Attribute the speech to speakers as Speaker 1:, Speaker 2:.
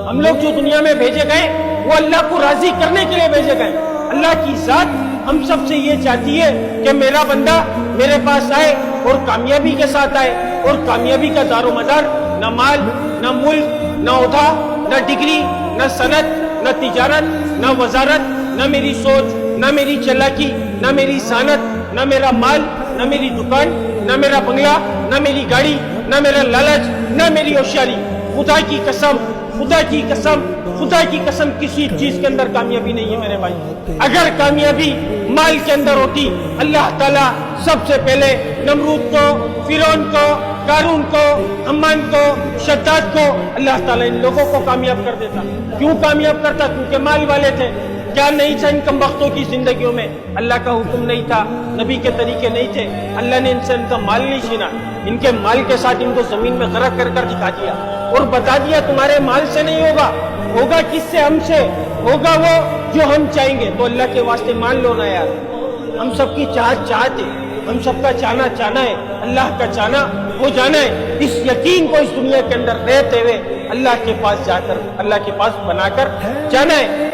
Speaker 1: ہم لوگ جو دنیا میں بھیجے گئے وہ اللہ کو راضی کرنے کے لیے بھیجے گئے. اللہ کی ذات ہم سب سے یہ چاہتی ہے کہ میرا بندہ میرے پاس آئے اور کامیابی کے ساتھ آئے, اور کامیابی کا دار و مدار نہ مال, نہ ملک, نہ عہدہ, نہ ڈگری, نہ صنعت, نہ تجارت, نہ وزارت, نہ میری سوچ, نہ میری چلاکی, نہ میری صنعت, نہ میرا مال, نہ میری دکان, نہ میرا بنگلہ, نہ میری گاڑی, نہ میرا لالچ, نہ میری ہوشیاری. خدا کی قسم, خدا کی قسم, خدا کی قسم کسی چیز کے اندر کامیابی نہیں ہے میرے بھائی. اگر کامیابی مال کے اندر ہوتی, اللہ تعالیٰ سب سے پہلے نمرود کو, فرعون کو, قارون کو, حمان کو, شداد کو, اللہ تعالیٰ ان لوگوں کو کامیاب کر دیتا. کیوں کامیاب کرتا؟ کیونکہ مال والے تھے. کیا نہیں تھا ان کم بختوں کی زندگیوں میں؟ اللہ کا حکم نہیں تھا, نبی کے طریقے نہیں تھے. اللہ نے ان سے ان کا مال نہیں چھینا, ان کے مال کے ساتھ ان کو زمین میں غرق کر کر دکھا دیا اور بتا دیا تمہارے مال سے نہیں ہوگا, ہوگا کس سے؟ ہم سے ہوگا وہ جو ہم چاہیں گے. تو اللہ کے واسطے مان لو نا یار. ہم سب کی چاہت ہے, ہم سب کا چاہنا ہے, اللہ کا چاہنا وہ جانا ہے. اس یقین کو اس دنیا کے اندر رہتے ہوئے اللہ کے پاس جا کر, اللہ کے پاس بنا کر جانا ہے.